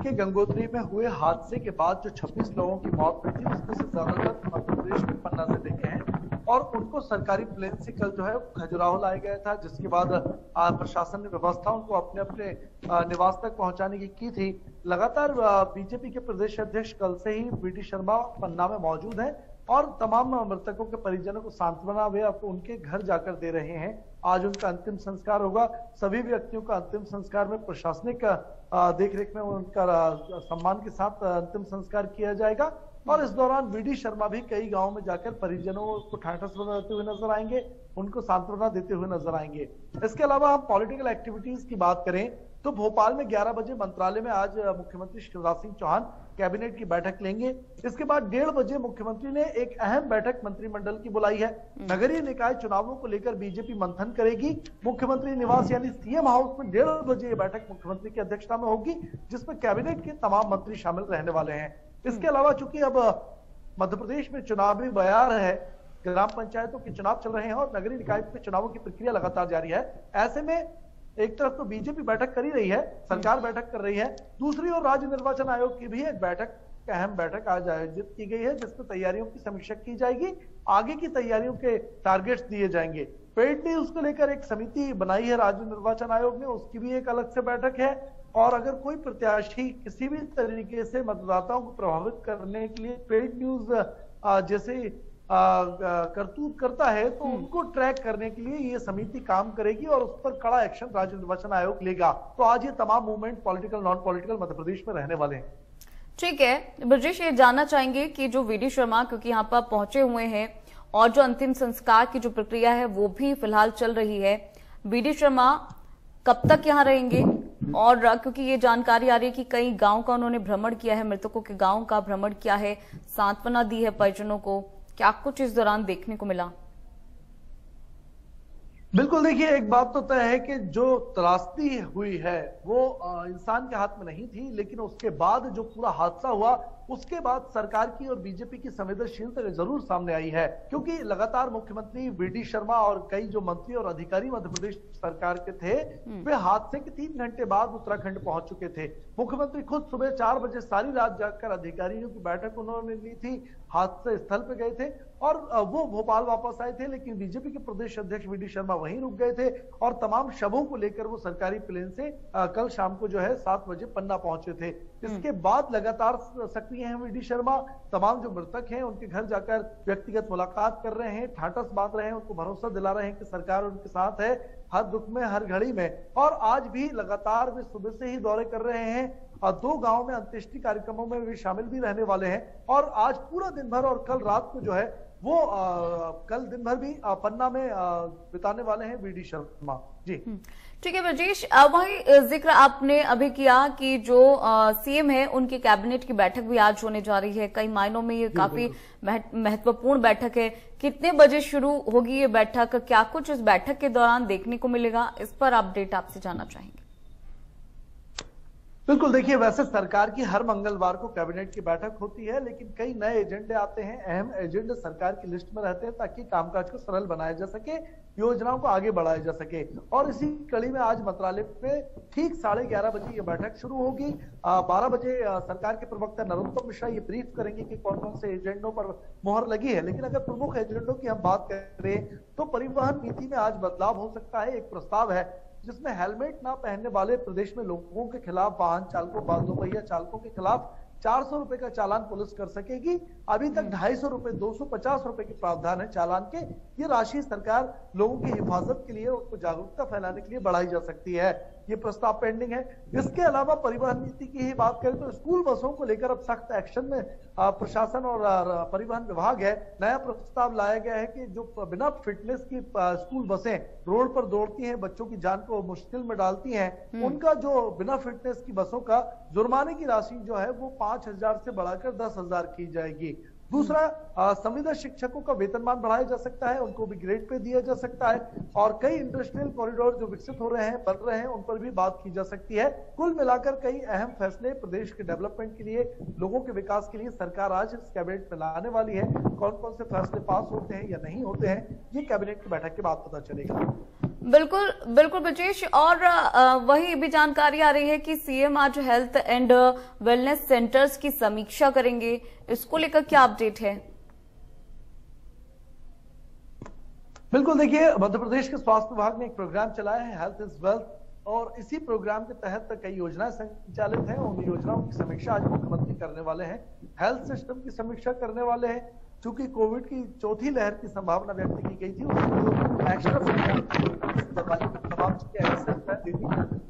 के गंगोत्री में हुए हादसे के बाद जो 26 लोगों की मौत हुई थी, उसमें से ज्यादातर मध्य प्रदेश के पन्ना जिले के हैं और उनको सरकारी प्लेन से कल जो है खजुराहो लाया गया था, जिसके बाद प्रशासन ने व्यवस्था उनको अपने अपने निवास तक पहुंचाने की थी। लगातार बीजेपी के प्रदेश अध्यक्ष कल से ही वीडी शर्मा पन्ना में मौजूद हैं और तमाम मृतकों के परिजनों को सांत्वना वे अब उनके घर जाकर दे रहे हैं। आज उनका अंतिम संस्कार होगा। सभी व्यक्तियों का अंतिम संस्कार में प्रशासनिक देखरेख में उनका सम्मान के साथ अंतिम संस्कार किया जाएगा और इस दौरान वीडी शर्मा भी कई गांवों में जाकर परिजनों को ठाठस बनाते हुए नजर आएंगे, उनको सांत्वना देते हुए नजर आएंगे। इसके अलावा हम पॉलिटिकल एक्टिविटीज की बात करें तो भोपाल में 11 बजे मंत्रालय में आज मुख्यमंत्री शिवराज सिंह चौहान कैबिनेट की बैठक लेंगे। इसके बाद 1:30 बजे मुख्यमंत्री ने एक अहम बैठक मंत्रिमंडल की बुलाई है। नगरीय निकाय चुनावों को लेकर बीजेपी मंथन करेगी। मुख्यमंत्री निवास यानी सीएम हाउस में 1:30 बजे ये बैठक मुख्यमंत्री की अध्यक्षता में होगी, जिसमें कैबिनेट के तमाम मंत्री शामिल रहने वाले हैं। इसके अलावा चूंकि अब मध्य प्रदेश में चुनावी बयार है, ग्राम पंचायतों के चुनाव चल रहे हैं और नगरीय निकाय के चुनावों की प्रक्रिया लगातार जारी है। ऐसे में एक तरफ तो बीजेपी बैठक कर ही रही है, सरकार बैठक कर रही है, दूसरी ओर राज्य निर्वाचन आयोग की भी एक बैठक, अहम बैठक आज आयोजित की गई है, जिसमें तैयारियों की समीक्षा की जाएगी, आगे की तैयारियों के टारगेट्स दिए जाएंगे। पेड न्यूज को लेकर एक समिति बनाई है राज्य निर्वाचन आयोग ने, उसकी भी एक अलग से बैठक है और अगर कोई प्रत्याशी किसी भी तरीके से मतदाताओं को प्रभावित करने के लिए पेड न्यूज जैसे करतूत करता है तो उनको ट्रैक करने के लिए ये समिति काम करेगी और उस पर कड़ा एक्शन राज्य निर्वाचन आयोग लेगा। तो आज ये तमाम movement political non political Madhya Pradesh में रहने वाले हैं। ठीक है ब्रजेश, ये जानना चाहेंगे कि जो वीडी शर्मा क्योंकि यहाँ पर पहुंचे हुए हैं और जो अंतिम संस्कार की जो प्रक्रिया है वो भी फिलहाल चल रही है, वीडी शर्मा कब तक यहाँ रहेंगे? और क्योंकि ये जानकारी आ रही है कि कई गांव का उन्होंने भ्रमण किया है, मृतकों के गांव का भ्रमण किया है, सांत्वना दी है परिजनों को, क्या कुछ इस दौरान देखने को मिला? बिल्कुल, देखिए एक बात तो तय है कि जो त्रासदी हुई है वो इंसान के हाथ में नहीं थी, लेकिन उसके बाद जो पूरा हादसा हुआ उसके बाद सरकार की और बीजेपी की संवेदनशीलता जरूर सामने आई है, क्योंकि लगातार मुख्यमंत्री वीडी शर्मा और कई जो मंत्री और अधिकारी मध्य प्रदेश सरकार के थे वे हादसे के 3 घंटे बाद उत्तराखंड पहुंच चुके थे। मुख्यमंत्री खुद सुबह 4 बजे सारी रात जाकर अधिकारियों की बैठक उन्होंने ली थी, हादसे स्थल पे गए थे और वो भोपाल वापस आए थे, लेकिन बीजेपी के प्रदेश अध्यक्ष वीडी शर्मा वहीं रुक गए थे और तमाम शवों को लेकर वो सरकारी प्लेन से कल शाम को जो है 7 बजे पन्ना पहुंचे थे। इसके बाद लगातार सक्रिय हैं वीडी शर्मा, तमाम जो मृतक हैं उनके घर जाकर व्यक्तिगत मुलाकात कर रहे हैं, ठाठस बांध रहे हैं, उनको भरोसा दिला रहे हैं कि सरकार उनके साथ है हर दुख में हर घड़ी में। और आज भी लगातार वे सुबह से ही दौरे कर रहे हैं और 2 गांव में अंत्येष्टि कार्यक्रमों में वे शामिल भी रहने वाले हैं और आज पूरा दिन भर और कल रात को जो है वो कल दिन भर भी पन्ना में बिताने वाले हैं वीडी शर्मा जी। ठीक है ब्रजेश, वही जिक्र आपने अभी किया कि जो सीएम है उनकी कैबिनेट की बैठक भी आज होने जा रही है, कई मायनों में ये काफी महत्वपूर्ण बैठक है। कितने बजे शुरू होगी ये बैठक, क्या कुछ इस बैठक के दौरान देखने को मिलेगा, इस पर अपडेट आपसे जानना चाहेंगे। बिल्कुल, देखिए वैसे सरकार की हर मंगलवार को कैबिनेट की बैठक होती है, लेकिन कई नए एजेंडे आते हैं, अहम एजेंडे सरकार की लिस्ट में रहते हैं ताकि कामकाज को सरल बनाया जा सके, योजनाओं को आगे बढ़ाया जा सके। और इसी कड़ी में आज मंत्रालय पे ठीक 11:30 बजे ये बैठक शुरू होगी। 12 बजे सरकार के प्रवक्ता नरोत्तम मिश्रा ये ब्रीफ करेंगे कि कौन कौन से एजेंडों पर मोहर लगी है। लेकिन अगर प्रमुख एजेंडों की हम बात करें तो परिवहन नीति में आज बदलाव हो सकता है। एक प्रस्ताव है जिसमें हेलमेट ना पहनने वाले प्रदेश में लोगों के खिलाफ, वाहन चालकों, 2 पहिया चालकों के खिलाफ 400 रुपए का चालान पुलिस कर सकेगी। अभी तक 250 रुपए, 250 रुपए के प्रावधान है चालान के। ये राशि सरकार लोगों की हिफाजत के लिए, उनको जागरूकता फैलाने के लिए बढ़ाई जा सकती है। ये प्रस्ताव पेंडिंग है। इसके अलावा परिवहन नीति की ही बात करें तो स्कूल बसों को लेकर अब सख्त एक्शन में प्रशासन और परिवहन विभाग है। नया प्रस्ताव लाया गया है कि जो बिना फिटनेस की स्कूल बसें रोड पर दौड़ती हैं, बच्चों की जान को मुश्किल में डालती हैं, उनका जो बिना फिटनेस की बसों का जुर्माने की राशि जो है वो 5,000 से बढ़ाकर 10,000 की जाएगी। दूसरा, संविदा शिक्षकों का वेतनमान बढ़ाया जा सकता है, उनको भी ग्रेड पे दिया जा सकता है और कई इंडस्ट्रियल कॉरिडोर जो विकसित हो रहे हैं, बन रहे हैं, उन पर भी बात की जा सकती है। कुल मिलाकर कई अहम फैसले प्रदेश के डेवलपमेंट के लिए, लोगों के विकास के लिए सरकार आज इस कैबिनेट में लाने वाली है। कौन कौन से फैसले पास होते हैं या नहीं होते हैं, ये कैबिनेट की बैठक के बाद पता चलेगा। बिल्कुल बिल्कुल ब्रजेश, और वही भी जानकारी आ रही है कि सीएम आज हेल्थ एंड वेलनेस सेंटर्स की समीक्षा करेंगे। इसको लेकर क्या अपडेट है? बिल्कुल, देखिए मध्य प्रदेश के स्वास्थ्य विभाग ने एक प्रोग्राम चलाया है हेल्थ इज वेल्थ, और इसी प्रोग्राम के तहत कई योजनाएं संचालित हैं। उन योजनाओं की समीक्षा आज मुख्यमंत्री करने वाले हैं। हेल्थ सिस्टम की समीक्षा करने वाले हैं। चूंकि कोविड की चौथी लहर की संभावना व्यक्त की गई थी, उसको एक्स्ट्रा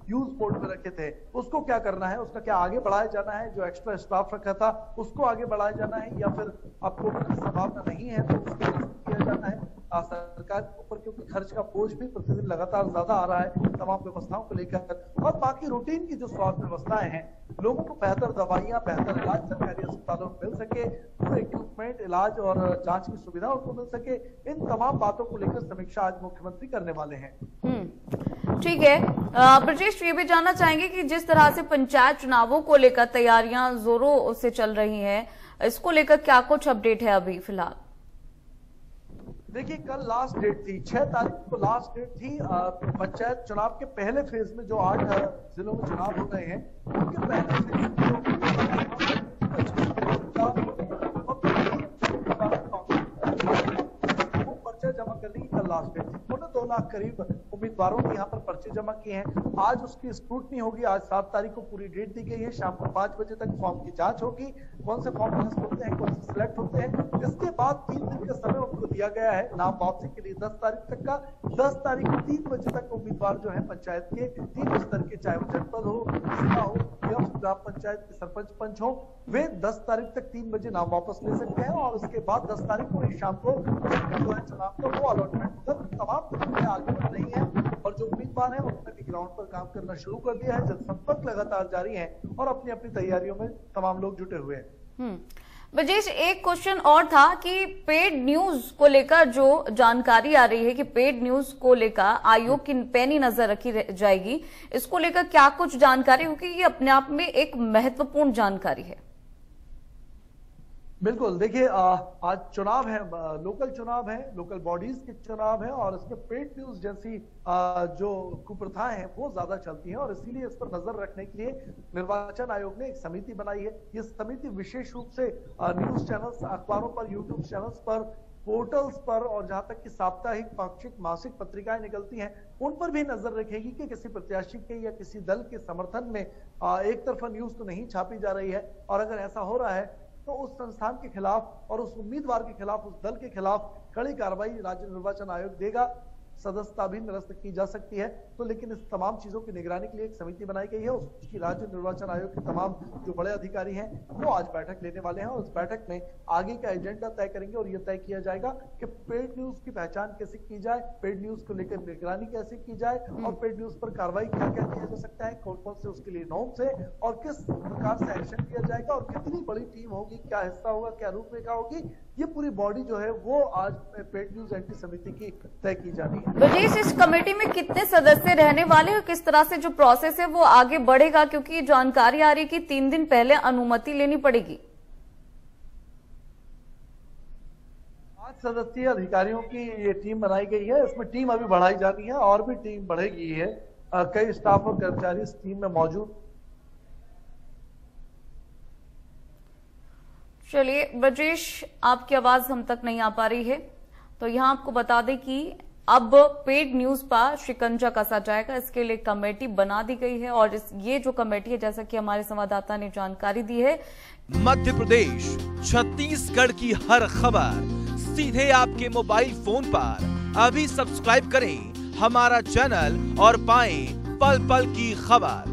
यूज बोर्ड में रखे थे, उसको क्या करना है, उसका क्या आगे बढ़ाया जाना है? जो एक्स्ट्रा स्टाफ रखा था उसको आगे बढ़ाया जाना है, या फिर अब कोविड की संभावना नहीं है तो उसको किया जाना है सरकार के ऊपर, क्योंकि खर्च का बोझ भी प्रतिदिन लगातार ज्यादा आ रहा है तमाम व्यवस्थाओं को लेकर। और बाकी रूटीन की जो स्वास्थ्य व्यवस्थाएं हैं, लोगों को बेहतर दवाइयां, बेहतर इलाज सरकारी अस्पतालों में मिल सके, पूरे इक्विपमेंट, इलाज और जांच की सुविधा उनको मिल सके, इन तमाम बातों को लेकर समीक्षा आज मुख्यमंत्री करने वाले हैं। ठीक है ब्रजेश, ये भी जानना चाहेंगे कि जिस तरह से पंचायत चुनावों को लेकर तैयारियां जोरों से चल रही हैं, इसको लेकर क्या कुछ अपडेट है अभी फिलहाल? देखिए, कल लास्ट डेट थी, 6 तारीख को लास्ट डेट थी पंचायत चुनाव के पहले फेज में। जो 8 जिलों में चुनाव हो रहे हैं, उनके पहले फेज पर्चा जमा करने की कल लास्ट डेट थी। 2 लाख करीब उम्मीदवारों ने यहाँ पर पर्चे जमा किए हैं। आज उसकी स्क्रूटनी होगी। आज 7 तारीख को पूरी डेट दी गई है। शाम को 5 बजे तक फॉर्म की जांच होगी, कौन से फॉर्म लिस्ट होते हैं, कौन से सिलेक्ट होते हैं। इसके बाद 3 दिन का समय उनको दिया गया है नाम वापसी के लिए, 10 तारीख तक का। 10 तारीख को 3 बजे तक उम्मीदवार जो है पंचायत के 3 स्तर के, चाहे वो जनपद हो, जिला हो या ग्राम पंचायत के सरपंच पंच हो, वे 10 तारीख तक 3 बजे नाम वापस ले सकते हैं। और उसके बाद 10 तारीख को शाम को चुनाव का वो अलॉटमेंट होगा। तमाम प्रक्रिया आगे बढ़ रही है और जो उम्मीदवार हैं उन्होंने भी ग्राउंड पर काम करना शुरू कर दिया है। जनसंपर्क लगातार जारी है और अपनी अपनी तैयारियों में तमाम लोग जुटे हुए हैं। ब्रजेश, एक क्वेश्चन और था कि पेड न्यूज को लेकर जो जानकारी आ रही है कि पेड न्यूज को लेकर आयोग की पैनी नजर रखी जाएगी, इसको लेकर क्या कुछ जानकारी होगी? ये अपने आप में एक महत्वपूर्ण जानकारी है। बिल्कुल, देखिए आज चुनाव है, लोकल चुनाव है, लोकल बॉडीज के चुनाव है, और इसमें पेड न्यूज जैसी जो कुप्रथाएं हैं वो ज्यादा चलती हैं, और इसीलिए इस पर नजर रखने के लिए निर्वाचन आयोग ने एक समिति बनाई है। ये समिति विशेष रूप से न्यूज चैनल्स, अखबारों पर, यूट्यूब चैनल्स पर, पोर्टल्स पर, और जहां तक कि साप्ताहिक, पाक्षिक, मासिक पत्रिकाएं निकलती हैं, उन पर भी नजर रखेगी कि किसी प्रत्याशी के या किसी दल के समर्थन में एक तरफा न्यूज तो नहीं छापी जा रही है। और अगर ऐसा हो रहा है तो उस संस्थान के खिलाफ और उस उम्मीदवार के खिलाफ, उस दल के खिलाफ कड़ी कार्रवाई राज्य निर्वाचन आयोग देगा। सदस्यता भी निरस्त की जा सकती है। तो लेकिन इस तमाम चीजों की निगरानी के लिए एक समिति बनाई गई है। उसकी राज्य निर्वाचन आयोग के तमाम जो बड़े अधिकारी हैं वो आज बैठक लेने वाले हैं, और उस बैठक में आगे का एजेंडा तय करेंगे और यह तय किया जाएगा कि पेड न्यूज की पहचान कैसे की जाए, पेड न्यूज को लेकर निगरानी कैसे की जाए, और पेड न्यूज पर कार्रवाई क्या क्या किया जा सकता है, कौन कौन से उसके लिए नॉर्म्स है, और किस प्रकार से एक्शन किया जाएगा, और कितनी बड़ी टीम होगी, क्या हिस्सा होगा, क्या रूपरेखा होगी, ये पूरी बॉडी जो है वो आज पेड न्यूज एंटी समिति की तय की जानी है। ब्रजेश, इस कमेटी में कितने सदस्य रहने वाले हैं, किस तरह से जो प्रोसेस है वो आगे बढ़ेगा? क्योंकि जानकारी आ रही है कि 3 दिन पहले अनुमति लेनी पड़ेगी। 5 सदस्यीय अधिकारियों की ये टीम बनाई गई है। इसमें टीम अभी बढ़ाई जानी है और भी टीम बढ़ेगी है। कई स्टाफ और कर्मचारी इस टीम में मौजूद। चलिए ब्रजेश, आपकी आवाज हम तक नहीं आ पा रही है, तो यहाँ आपको बता दें कि अब पेड न्यूज पर शिकंजा कसा जाएगा। इसके लिए कमेटी बना दी गई है, और ये जो कमेटी है, जैसा कि हमारे संवाददाता ने जानकारी दी है, मध्य प्रदेश, छत्तीसगढ़ की हर खबर सीधे आपके मोबाइल फोन पर। अभी सब्सक्राइब करें हमारा चैनल और पाएं पल पल की खबर।